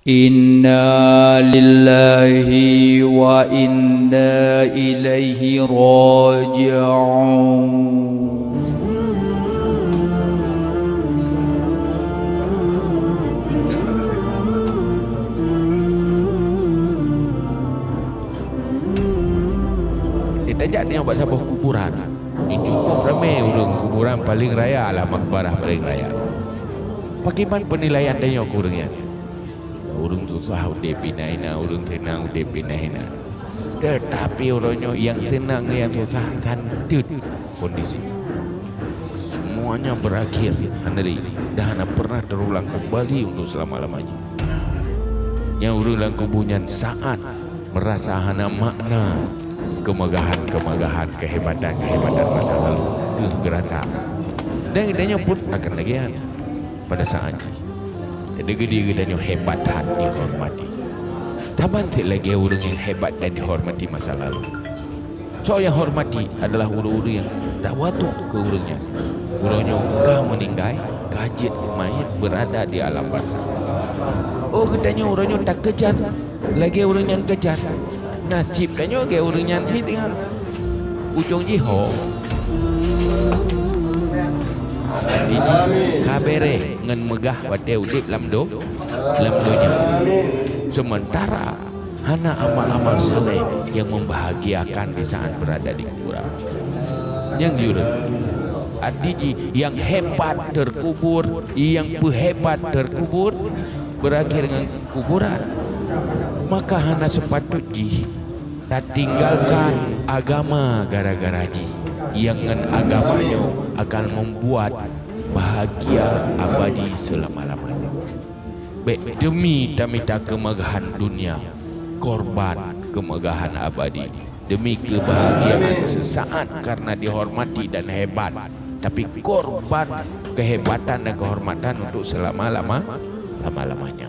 Inna lillahi wa inna ilaihi raji'un. Dia tengok buat sebuah kuburan. Ini cukup ramai urang kuburan paling raya lah makbarah paling raya. Bagaimana penilaian tengok urangnya? Urang tu sah udip pinaina, urang senang udip pinaina. Tetapi orangnya yang senang yang susah santut kondisi. Semuanya berakhir handali dah nak pernah terulang kembali untuk selama-lamanya. Yang urang dalam kuburan saat merasa hana makna kemegahan, kehebatan masa lalu gerasa. Dan kitanya pun akan lagi pada saat ini. Dia tanya hebat dan dihormati. Taban lagi orang yang hebat dan dihormati masa lalu. So yang hormati adalah orang-orang yang tak waktu ke orangnya. Orangnya kah meninggal, kajit mayat berada di alam barzakh. Oh katanya orangnya tak kejar, lagi orang yang kejar. Nasib tanya ke orang yang tinggal ujung jihad. Ini kabere ngan megah wate udik lamdo lamdonya. Sementara hana amal-amal saleh yang membahagiakan di saat berada di kuburan. Yang diurut adiji yang hebat terkubur, yang hebat terkubur berakhir dengan kuburan. Maka hana sepatutnya tak tinggalkan agama gara-gara ji yang dengan agamanya akan membuat bahagia abadi selama-lamanya. Demi tamita kemegahan dunia, korban kemegahan abadi. Demi kebahagiaan sesaat karena dihormati dan hebat, tapi korban kehebatan dan kehormatan untuk selama-lamanya.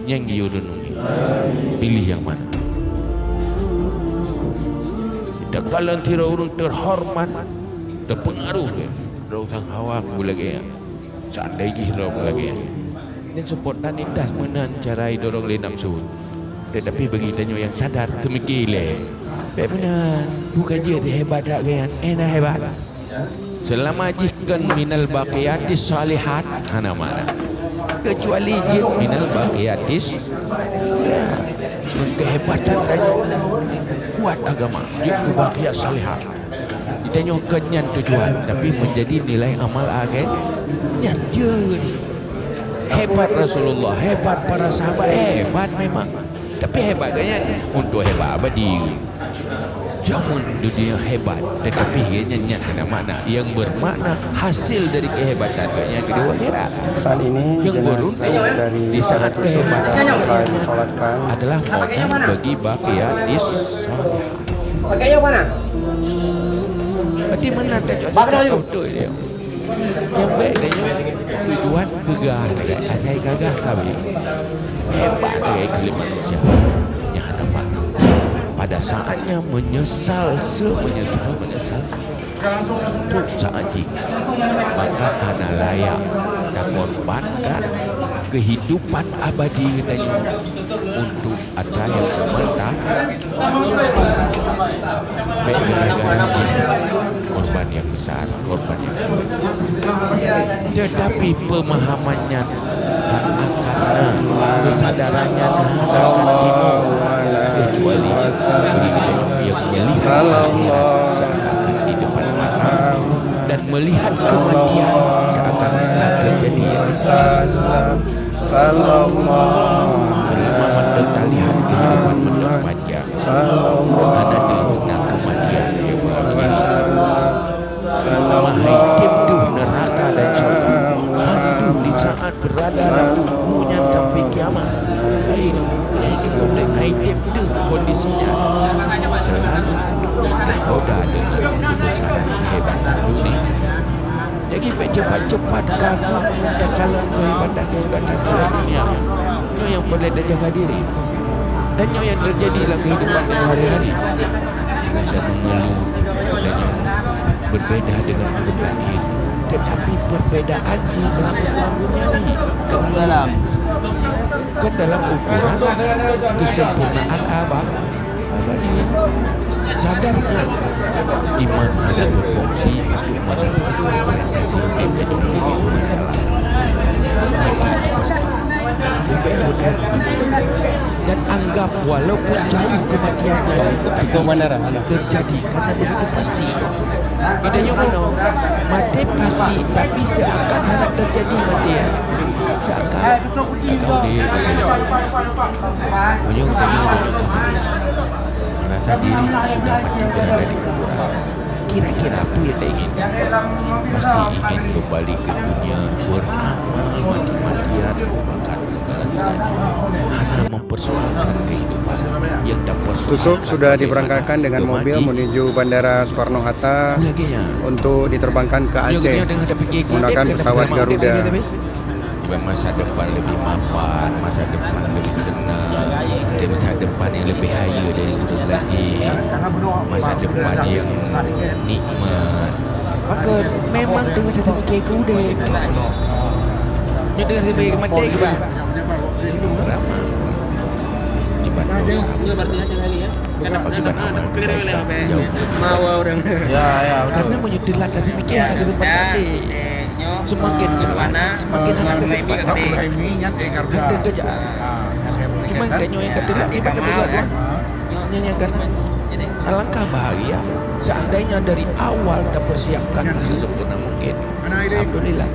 Yang diurunungi, pilih yang mana? Tidak kalian tidak orang terhormat, terpengaruh ya. Terusang hawa aku lagi ya. Seandainya hidup lagi ya. Ini support dan intas menan cara dorong le nafsu. Tetapi bagi tanyo yang sadar semikile. Benar, bukan dia hebat tak kan? Enak hebat. Selama jihkan minal baqiyatis salihat, mana mana. Kecuali jih minal baqiyatis kehebatan tanyo kuat agama, dia kebaqiyat salihat. Ditanya kenyan tujuan, tapi menjadi nilai amal akhir. Nyanjun. Hebat Rasulullah, hebat para sahabat, hebat memang. Tapi hebat kayaknya untuk hebat abadi. Jangan dunia hebat, tetapi kayaknya nyat ada makna yang bermakna hasil dari kehebatan kayaknya kedua akhirat. Saat ini yang beruntung di saat kehebatan adalah momen bagi baqiyatis salihah. Pakainya mana? Berarti mana tak cakap betul dia. Yang baik dia tujuan gegah dekat asai gagah kami. Hebat dekat iklim manusia yang ada makna. Pada saatnya menyesal semenyesal untuk saat ini, maka hana layak dan korbankan kehidupan abadi katanya untuk ada yang semata gara-gara korban yang besar, korban yang tetapi pemahamannya akan kesadarannya akan timur kecuali yang melihat akhirat seakan-akan di depan mata dan melihat kematian seakan-akan terjadi. Selama mata lihat kehidupan menurut panjang ada tentang kematian yang mahai timdu neraka dan syurga handu di saat berada dalam punya sampai kiamat. Hai timdu kondisinya selalu bergoda dengan kebesaran kehebatan dunia. Jadi cepat-cepat kagum tekalan kehebatan dunia. Itu yang boleh terjaga diri. Dan yang terjadi dalam kehidupan hari-hari. Dan mengeluh dan yang berbeda dengan hidup lain. Tetapi perbedaan di dalam duniawi. Dalam Kan dalam ukuran kesempurnaan abang abadi. Sadarkan iman ada berfungsi untuk menemukan orientasi hidup dan memiliki masalah. Mati itu pasti. Lebih mudah dan anggap walaupun jauh kematiannya terjadi karena begitu pasti. Bedanya mana? Mati pasti, tapi seakan hendak terjadi mati ya. Seakan. Kau dia banyak merasa diri sudah mati berada di kuburan. Kira-kira apa yang dia ingin? Pasti ingin kembali ke dunia, beramal mati-matian, makan segala-galanya. Hana mempersoalkan kehidupan yang tak persoalkan. Tusuk sudah diberangkatkan dengan mobil menuju Bandara Soekarno-Hatta untuk diterbangkan ke Aceh menggunakan pesawat Garuda. Masa depan lebih mapan, masa depan lebih senang, dan masa depan yang lebih haya dari urang lain, masa depan yang nikmat. Maka memang dengan saya fikir ke udep, dengan saya fikir mati ke bang ramah akibat dosa. Kenapa akibat amal kebaikan jauh karena menyudilat saya fikir anak ke tempat tadi. Semakin telat, semakin anak kesempatan hantar kerjaan. Cuma tanya yang ketelak ni pada begat lah. Nyanyikan alangkah bahagia seandainya dari awal dah persiapkan sesempurna mungkin. Alhamdulillah.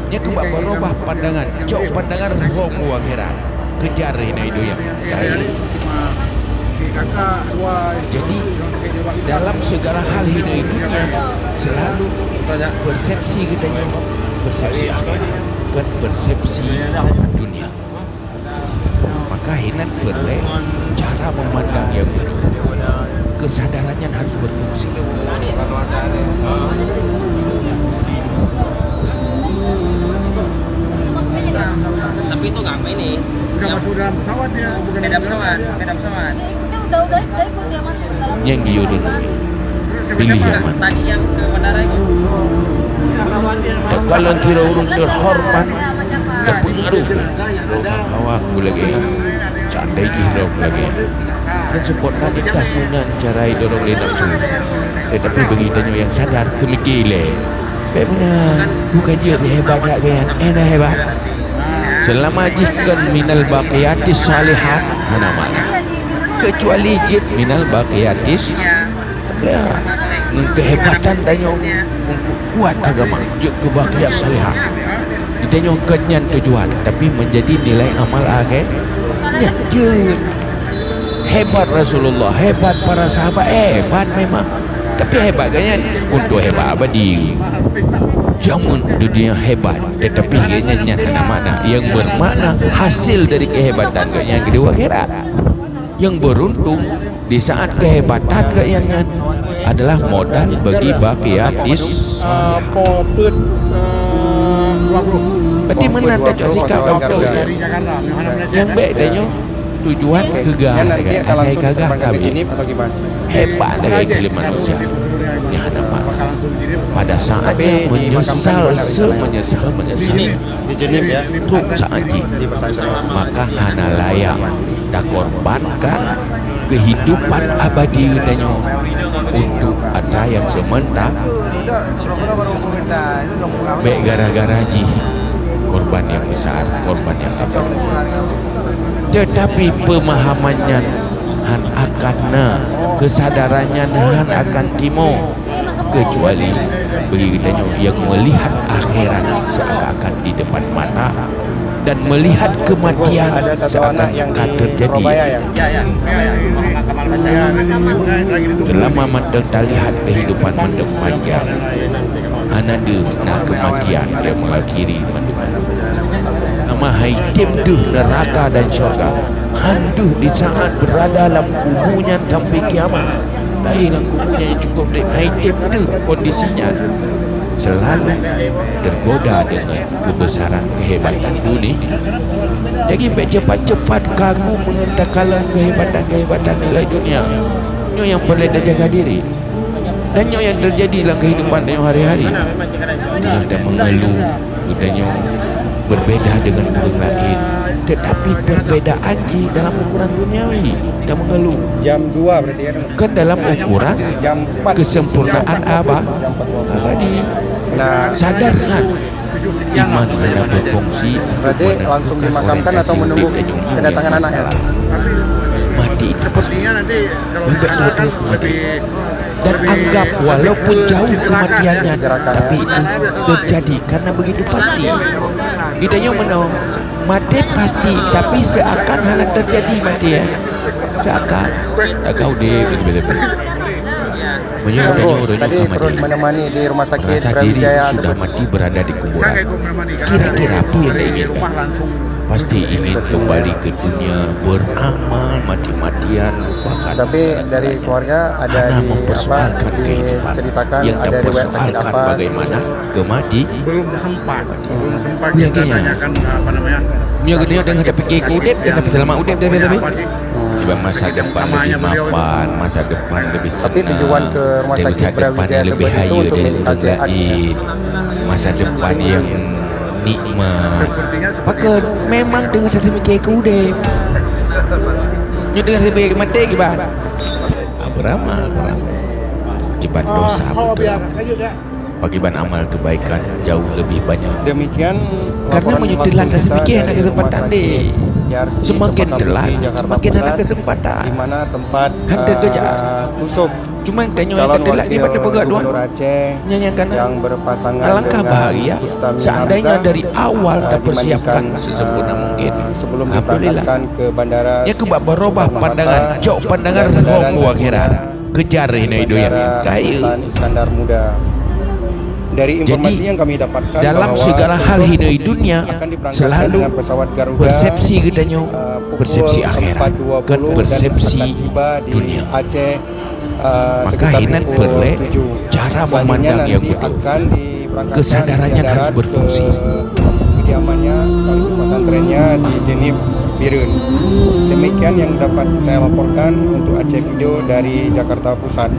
Nya kebab berubah pandangan, jauh pandangan roh akhirat. Kejar ini itu yang kaya. Jadi dalam segala hal hidupnya selalu persepsi kita persepsi akhirat bukan persepsi dunia. Maka hendak perlu cara memandang yang berubah. Kesadarannya harus berfungsi. Tapi itu nggak ini. Bukan masuk dalam pesawat ya, bukan beda pesawat. Udah ikut dia masuk dalam. Yang diurut pilih yang mana. Tadi yang ke bandara itu. Kalau tidak urut terhormat dan pengaruh awak lagi sandai hirau lagi dan support tadi tas munan cara dorong le nafsu tetapi begitanya yang sadar semikile benar bukan je hebat tak ke enak hebat selama jihkan minal baqiyatis salihat hana mana kecuali jid minal baqiyatis ya kehebatan tanya kuat agama je kebaqiyat salihat ditanya kenyan tujuan tapi menjadi nilai amal akhir je hebat Rasulullah hebat para sahabat hebat memang tapi hebat kan untuk hebat abadi jamun dunia hebat tetapi hanya mana yang bermakna hasil dari kehebatan yang kedua akhirat yang beruntung di saat kehebatan kayaknya adalah modal bagi baqiyatis berarti mana tak cak sikap kau yang baik dia tujuan kegah saya kagah kami hebat dari iklim manusia yang ada pada saatnya menyesal semenyesal saat ini maka hana layak dah korbankan kehidupan abadi katanya untuk ada yang sementara baik gara-gara ji korban yang besar korban yang abadi tetapi pemahamannya han akan kesadarannya han akan timo kecuali bagi kita yang melihat akhirat seakan-akan di depan mata dan melihat kematian seakan-akan terjadi selama mandang lihat kehidupan mandang panjang anada nak kematian dia mengakhiri mandang nama haitim duh neraka dan syurga handuh di saat berada dalam kubunya sampai kiamat dalam kubunya yang cukup haitim duh kondisinya selalu tergoda dengan kebesaran kehebatan dunia jadi cepat-cepat kagum mengentakalan kehebatan nilai dunia nyo yang boleh jaga diri dan nyo yang terjadi dalam kehidupan nyo hari-hari dia ada mengeluh dia berbeda dengan burung lain tetapi perbedaan ji dalam ukuran duniawi dan mengeluh. Jam 2 berarti ya. Kan dalam ukuran Jam 4 kesempurnaan abadi. Nah, Sadar kan iman anda berfungsi. berarti langsung dimakamkan atau menunggu kedatangan anaknya? Mati itu pasti nanti kalau betul kan mati. Dan anggap walaupun jauh kematiannya, tapi itu terjadi karena begitu pasti. Idanya menolong mati pasti, tapi seakan hanya terjadi mati ya. Seakan. Tak kau deh betul-betul. Menyuruh Tadi turut menemani di rumah sakit merasa diri Brawijaya sudah mati berada di kuburan. Kira-kira apa yang dia inginkan? Pasti ingin kembali ke dunia, beramal mati-matian, lupakan. Tapi dari keluarga ada Hana di mempersoalkan kehidupan diceritakan yang ada riwayat sakit mempersoalkan apa? bagaimana kemati. belum sempat Iya, kita kayaknya. tanyakan apa namanya Dia kena dengan hadapi keke udep dan tapi selama udep tapi apa sih Sebab masa depan lebih mapan, masa depan lebih senang. Tapi tujuan ke rumah dan sakit masa depan Brawijaya yang lebih tersebut itu haya untuk dan medical check up. lain. Masa depan yang nikmat. sepertinya seperti Maka memang dengan satu mikir ke udep. Dia dengan satu mikir mati gimana? Beramal. Akibat dosa betul. Akibat amal kebaikan jauh lebih banyak. Demikian Karena laporan menyutilah langsung kita sedikit dari kesempatan rumah deh. sakit YRC Semakin tempat telat, Jakarta semakin ada Pusat, kesempatan. di mana tempat Hantar kerja. tusuk Cuma tanya yang calon terdelak ni pada pegat doang. Gubernur Aceh Nyanyikan yang berpasangan alangkah dengan bahagia Bustami seandainya Hamzah, dari awal tak persiapkan dimandikan, sesempurna mungkin. sebelum Alhamdulillah. diberangkatkan ke bandara Ya kebab berubah Soekarno-Hatta, pandangan, jauh pandangan dan kendaraan romo akhirat. Kejar ini itu yang Bandara kaya. Sultan Iskandar Muda. Dari informasi Jadi, yang kami dapatkan dalam bahwa segala hal hidup dunia akan diberangkatkan selalu dengan pesawat Garuda persepsi katanya, pukul persepsi akhirat 4.20 kan dan persepsi akan tiba di dunia. Aceh Maka sekitar hinan pukul perle 7. cara Selanjutnya memandang yang nanti betul. akan diberangkatkan Kesadarannya via harus darat berfungsi. ke kediamannya sekaligus pesantrennya di Jenib Birun. Demikian yang dapat saya laporkan untuk Aceh Video dari Jakarta Pusat.